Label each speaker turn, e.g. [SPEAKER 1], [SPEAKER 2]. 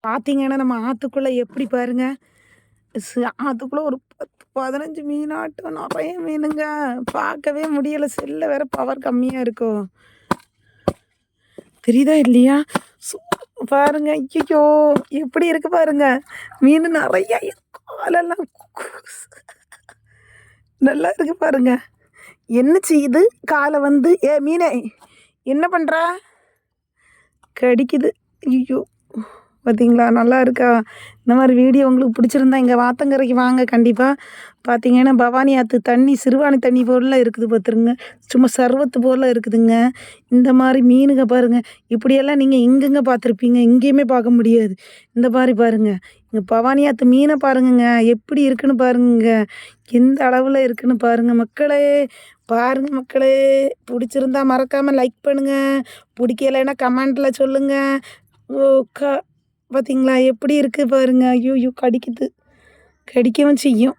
[SPEAKER 1] பார்த்தீங்கன்னா, நம்ம ஆத்துக்குள்ள எப்படி பாருங்க, ஆத்துக்குள்ள ஒரு 10, 15 மீனாட்டம் நெறைய மீனுங்க. பார்க்கவே முடியல. செல்ல வேற பவர் கம்மியா இருக்கும். தெரியுதா இல்லையா? சூ பாருங்க. ஐயய்யோ! எப்படி இருக்கு பாருங்க. மீனு நெறைய காலெல்லாம் நல்லா இருக்கு பாருங்க. என்ன செய்யுது? கால வந்து மீனே என்ன பண்ற? கடிக்குது. ஐயய்யோ! பார்த்தீங்களா? நல்லா இருக்கா? இந்த மாரி வீடியோ உங்களுக்கு பிடிச்சிருந்தா எங்க ஆத்தங்கரைக்கு வாங்க கண்டிப்பா. பார்த்தீங்கன்னா, பவானி ஆத்து தண்ணி சிறுவாணி தண்ணி போல இருக்குது பார்த்துருங்க. சும்மா சர்வத்து போல இருக்குதுங்க. இந்த மாரி மீனுங்க பாருங்க. இப்படியெல்லாம் நீங்க எங்கெங்க பார்த்துருப்பீங்க? எங்கேயுமே பார்க்க முடியாது. இந்த மாரி பாருங்க. இங்க பவானி ஆத்து மீன பாருங்கங்க. எப்படி இருக்குன்னு பாருங்கங்க. எந்த அளவுல இருக்குன்னு பாருங்க மக்களே. பாருங்க மக்களே. புடிச்சிருந்தா மறக்காம லைக் பண்ணுங்க. புடிக்கலைன்னா கமெண்ட்ல சொல்லுங்க. ஓ! பார்த்தீங்களா? எப்படி இருக்கு பாருங்க. ஐய்யய்யோ! கடிக்குது. கடிக்கவும் செய்யும்.